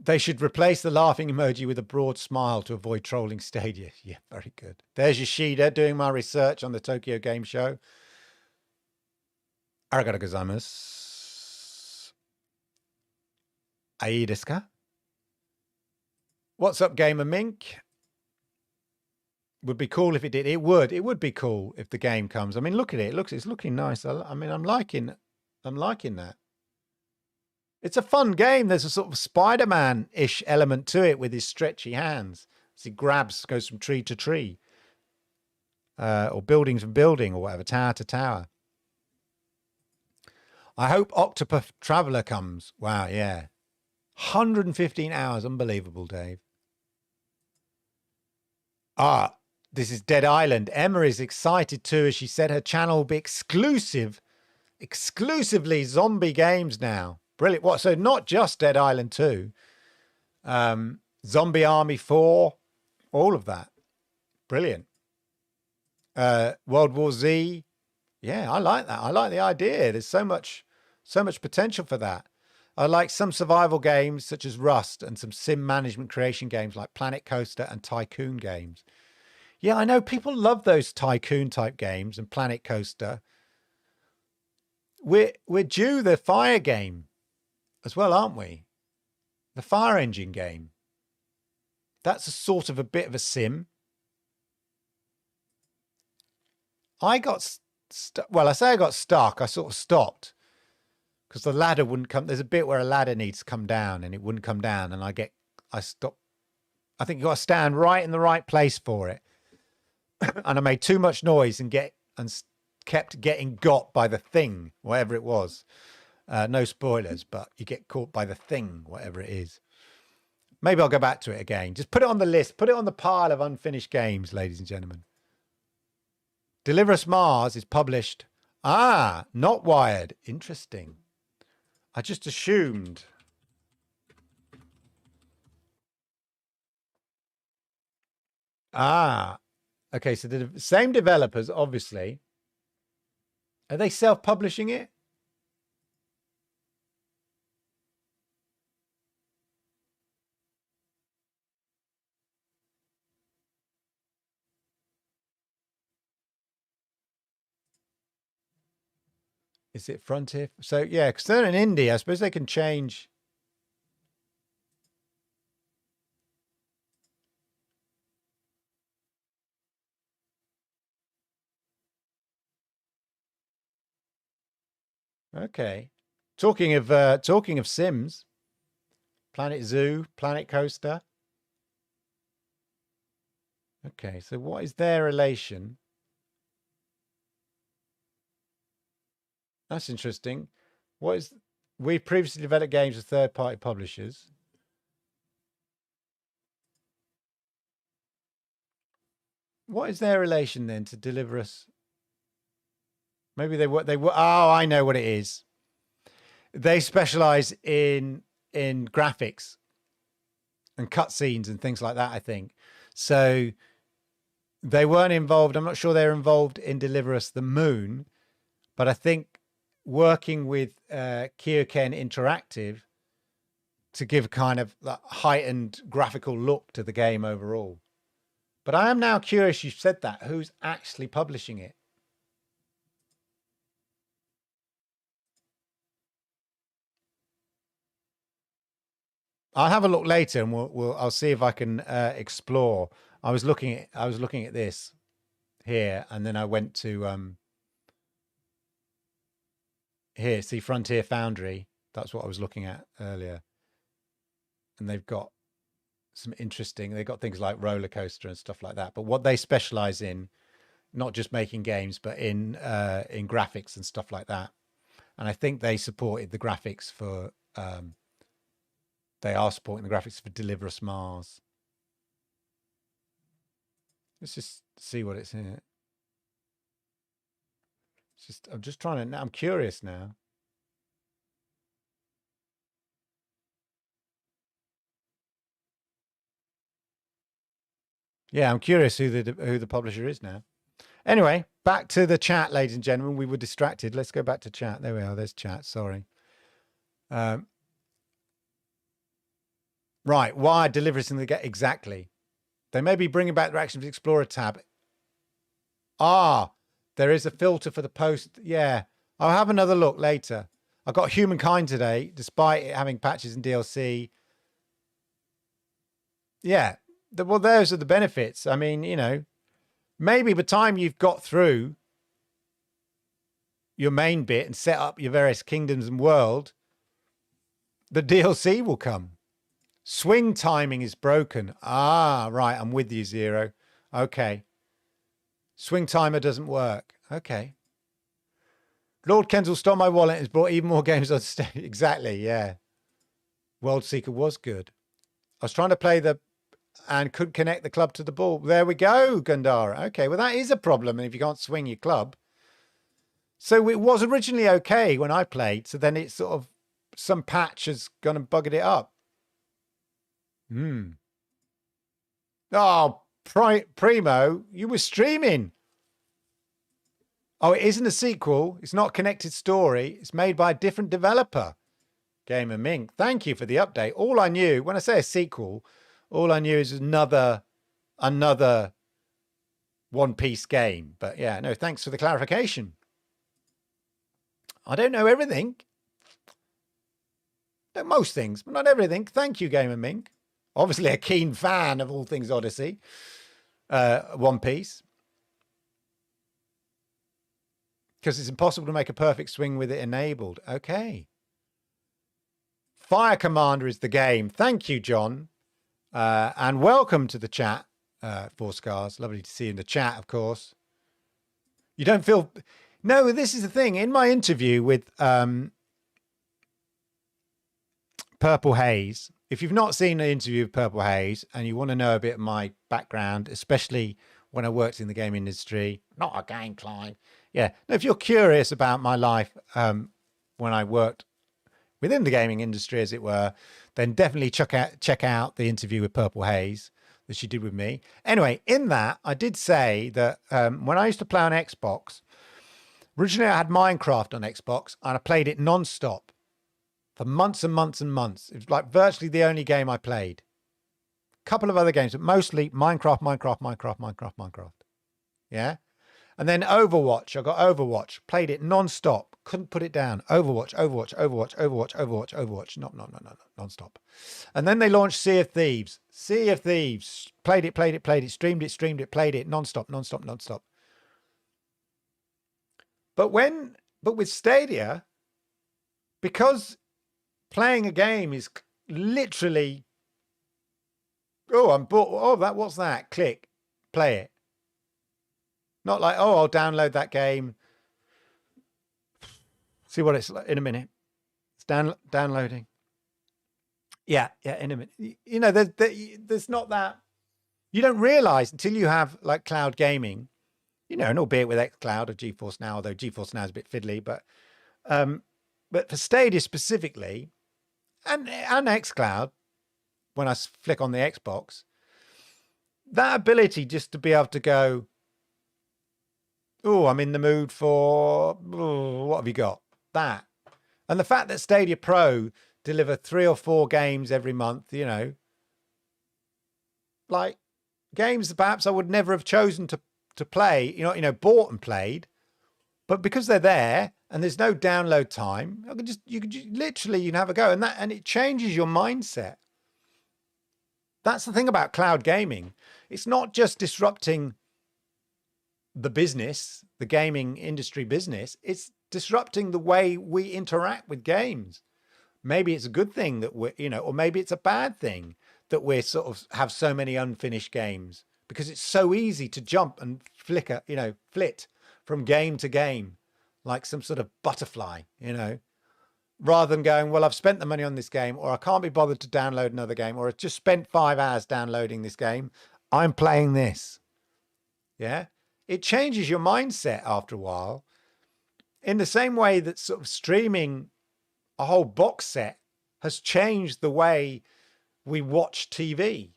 They should replace the laughing emoji with a broad smile to avoid trolling Stadia. Yeah, very good. There's Yoshida doing my research on the Tokyo Game Show. Arigato gozaimasu. Ai desu ka? What's up, Gamer Mink? Would be cool if it did. It would be cool if the game comes. I mean, look at it. It's looking nice. I mean, I'm liking that. It's a fun game. There's a sort of Spider-Man-ish element to it with his stretchy hands as he goes from tree to tree, or building to building, or whatever, tower to tower. I hope Octopath Traveler comes. Wow, yeah. 115 hours. Unbelievable, Dave. This is Dead Island. Emma is excited too, as she said her channel will be exclusively zombie games now. Brilliant. What? So not just Dead Island 2, Zombie Army 4, all of that. Brilliant. World War Z. Yeah, I like that. I like the idea. There's so much potential for that. I like some survival games such as Rust and some sim management creation games like Planet Coaster and Tycoon games. Yeah, I know people love those Tycoon type games and Planet Coaster. We're due the Fire game as well, aren't we? The fire engine game. That's a sort of a bit of a sim. I got well, I say I got stuck. I sort of stopped because the ladder wouldn't come. There's a bit where a ladder needs to come down and it wouldn't come down. And I stopped. I think you got to stand right in the right place for it. And I made too much noise and kept getting got by the thing, whatever it was. No spoilers, but you get caught by the thing, whatever it is. Maybe I'll go back to it again. Just put it on the list. Put it on the pile of unfinished games, ladies and gentlemen. Deliver Us Mars is published. Ah, not Wired. Interesting. I just assumed. Ah, okay. So the same developers, obviously. Are they self-publishing it? Is it Frontier? So yeah, because they're an indie, I suppose they can change. Okay. Talking of Sims, Planet Zoo, Planet Coaster. Okay, so what is their relation? That's interesting. We've previously developed games with third-party publishers. What is their relation then to Deliver Us? Maybe they were. Oh, I know what it is. They specialize in graphics and cutscenes and things like that, I think. So they weren't involved. I'm not sure they're involved in Deliver Us the Moon, but I think working with Kyoken Interactive to give kind of that heightened graphical look to the game overall. But I am now curious, you said that, who's actually publishing it? I'll have a look later, and I'll see if I can explore. I was looking at this here, and then I went to here, see Frontier Foundry. That's what I was looking at earlier, and they've got some interesting. They've got things like roller coaster and stuff like that. But what they specialize in, not just making games, but in graphics and stuff like that. And I think they supported the graphics for. They are supporting the graphics for Deliver Us Mars. Let's just see what it's in. I'm just trying to. I'm curious now. Yeah, I'm curious who the publisher is now. Anyway, back to the chat, ladies and gentlemen. We were distracted. Let's go back to chat. There we are. There's chat. Sorry. Right. Why deliver us in the game? Exactly. They may be bringing back the Actions Explorer tab. Ah, there is a filter for the post. Yeah. I'll have another look later. I got Humankind today, despite it having patches and DLC. Yeah. Well, those are the benefits. I mean, you know, maybe by the time you've got through your main bit and set up your various kingdoms and world, the DLC will come. Swing timing is broken. Ah, right. I'm with you, Zero. Okay. Swing timer doesn't work. Okay. Lord Kensal stole my wallet and has brought even more games on stage. Exactly, yeah. World Seeker was good. I was trying to play and couldn't connect the club to the ball. There we go, Gandara. Okay, well, that is a problem if you can't swing your club. So it was originally okay when I played. So then it's sort of some patch has gone and buggered it up. Oh, Primo, you were streaming. Oh, it isn't a sequel. It's not a connected story. It's made by a different developer. Gamer Mink, thank you for the update. All I knew, when I say a sequel, all I knew is another One Piece game. But yeah, no, thanks for the clarification. I don't know everything. Most things, but not everything. Thank you, Gamer Mink. Obviously a keen fan of all things Odyssey. One Piece. Because it's impossible to make a perfect swing with it enabled. Okay. Fire Commander is the game. Thank you, John. And welcome to the chat, Four Scars. Lovely to see you in the chat, of course. You don't feel... No, this is the thing. In my interview with Purple Haze, if you've not seen an interview with Purple Haze and you want to know a bit of my background, especially when I worked in the game industry, not a game client. Yeah. Now, if you're curious about my life when I worked within the gaming industry, as it were, then definitely check out the interview with Purple Haze that she did with me. Anyway, in that, I did say that when I used to play on Xbox, originally I had Minecraft on Xbox and I played it non-stop for months and months and months. It was like virtually the only game I played. A couple of other games, but mostly Minecraft. Yeah. And then Overwatch, I got Overwatch, played it non-stop, couldn't put it down. Overwatch, no, non-stop. And then they launched Sea of Thieves, played it, streamed it, played it, non-stop. But with Stadia, because playing a game is literally, oh, I'm bored, oh, what's that? Click, play it. Not like, oh, I'll download that game. See what it's like in a minute. It's downloading. Yeah, in a minute. You know, there's not that. You don't realize until you have like cloud gaming, you know, and albeit with xCloud or GeForce Now, although GeForce Now is a bit fiddly, but for Stadia specifically, and xCloud, when I flick on the Xbox, that ability just to be able to go, oh, I'm in the mood for, what have you got? That. And the fact that Stadia Pro deliver 3 or 4 games every month, you know, like games that perhaps I would never have chosen to play, you know, bought and played, but because they're there and there's no download time, you could literally have a go, and it changes your mindset. That's the thing about cloud gaming. It's not just disrupting the business, the gaming industry business, it's disrupting the way we interact with games. Maybe it's a good thing that we're, you know, or maybe it's a bad thing that we're sort of have so many unfinished games, because it's so easy to jump and flit from game to game like some sort of butterfly, you know, rather than going, well, I've spent the money on this game, or I can't be bothered to download another game, or I've just spent 5 hours downloading this game. I'm playing this. Yeah. It changes your mindset after a while, in the same way that sort of streaming a whole box set has changed the way we watch TV.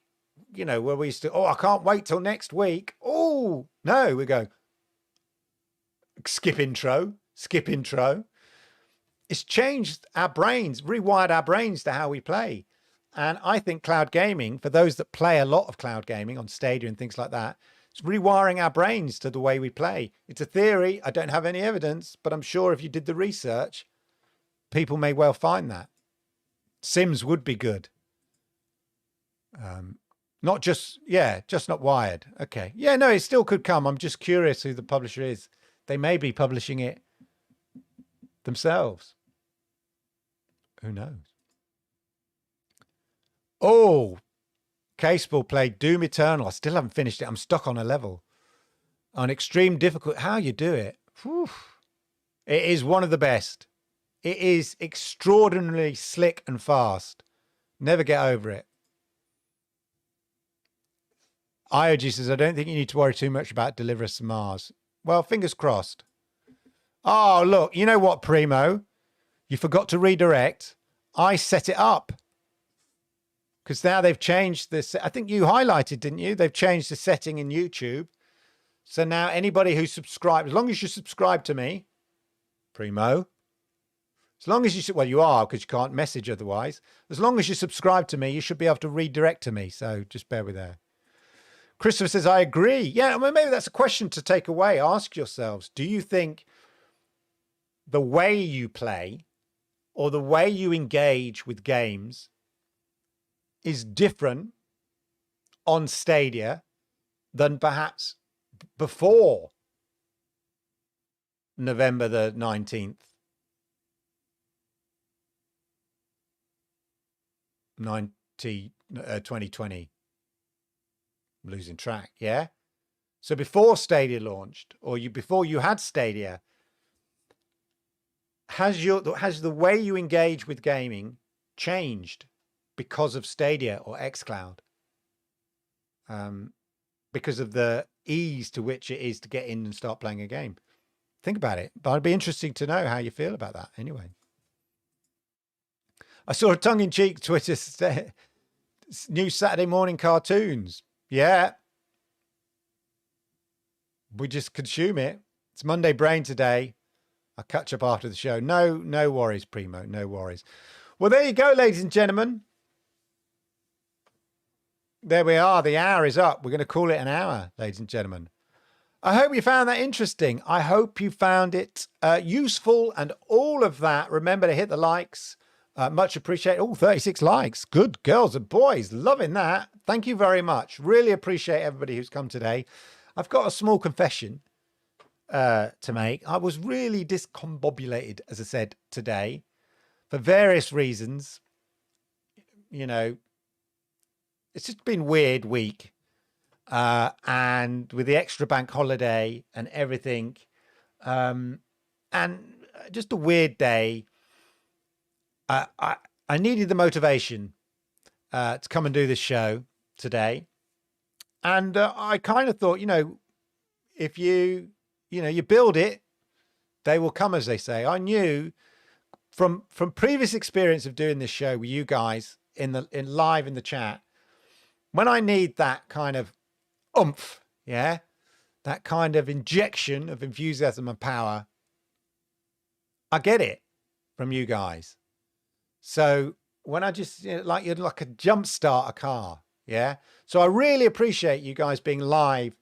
You know, where we used to, oh, I can't wait till next week. Oh, no, we go, skip intro. It's changed our brains, rewired our brains to how we play. And I think cloud gaming, for those that play a lot of cloud gaming on Stadia and things like that, it's rewiring our brains to the way we play. It's a theory. I don't have any evidence, but I'm sure if you did the research, people may well find that. Sims would be good. Not just, just not Wired. Okay. Yeah, no, it still could come. I'm just curious who the publisher is. They may be publishing it themselves. Who knows? Oh, Caseball played Doom Eternal. I still haven't finished it. I'm stuck on a level. On extreme difficult. How you do it? Whew. It is one of the best. It is extraordinarily slick and fast. Never get over it. IOG says, I don't think you need to worry too much about Deliver Us to Mars. Well, fingers crossed. Oh, look, you know what, Primo? You forgot to redirect. I set it up. Because now they've changed this. I think you highlighted, didn't you? They've changed the setting in YouTube. So now anybody who subscribes, as long as you subscribe to me, Primo, as long as you, well, you are, because you can't message otherwise. As long as you subscribe to me, you should be able to redirect to me. So just bear with that. Christopher says, I agree. Yeah, I mean, maybe that's a question to take away. Ask yourselves, do you think the way you play or the way you engage with games is different on Stadia than perhaps before November the 19th, 2020. I'm losing track, yeah? So before Stadia launched, or before you had Stadia, has the way you engage with gaming changed because of Stadia or xCloud? Because of the ease to which it is to get in and start playing a game. Think about it. But it'd be interesting to know how you feel about that anyway. I saw a tongue-in-cheek Twitter new Saturday morning cartoons. Yeah. We just consume it. It's Monday Brain today. I'll catch up after the show. No worries, Primo. No worries. Well, there you go, ladies and gentlemen. There we are. The hour is up. We're going to call it an hour, ladies and gentlemen. I hope you found that interesting. I hope you found it useful and all of that. Remember to hit the likes. Much appreciated. Oh, 36 likes. Good girls and boys. Loving that. Thank you very much. Really appreciate everybody who's come today. I've got a small confession to make. I was really discombobulated, as I said, today for various reasons. You know, it's just been a weird week. And with the extra bank holiday and everything, and just a weird day, I needed the motivation to come and do this show today. And I kind of thought, if you build it, they will come, as they say. I knew from previous experience of doing this show with you guys in live in the chat, when I need that kind of oomph, yeah, that kind of injection of enthusiasm and power, I get it from you guys. So when I just like you'd like a jump start a car, yeah. So I really appreciate you guys being live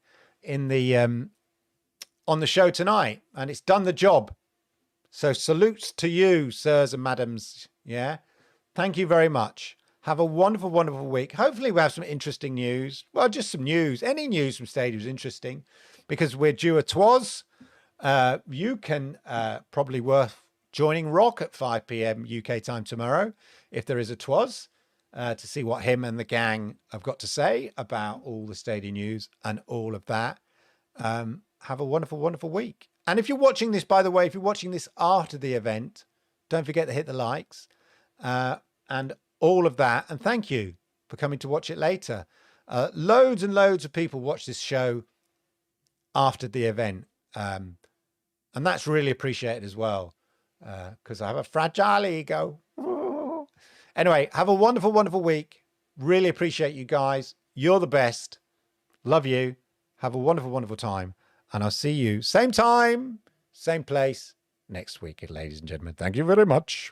in the on the show tonight, and it's done the job. So salutes to you, sirs and madams. Yeah, thank you very much. Have a wonderful, wonderful week. Hopefully we have some interesting news. Well, just some news. Any news from Stadia is interesting because we're due a TWAS. You can probably worth joining Rock at 5 p.m. UK time tomorrow, if there is a TWAS, to see what him and the gang have got to say about all the Stadia news and all of that. Have a wonderful, wonderful week. And if you're watching this, by the way, if you're watching this after the event, don't forget to hit the likes and all of that. And thank you for coming to watch it later. Loads and loads of people watch this show after the event. And that's really appreciated as well, because I have a fragile ego. Anyway, have a wonderful, wonderful week. Really appreciate you guys. You're the best. Love you. Have a wonderful, wonderful time. And I'll see you same time, same place next week, ladies and gentlemen. Thank you very much.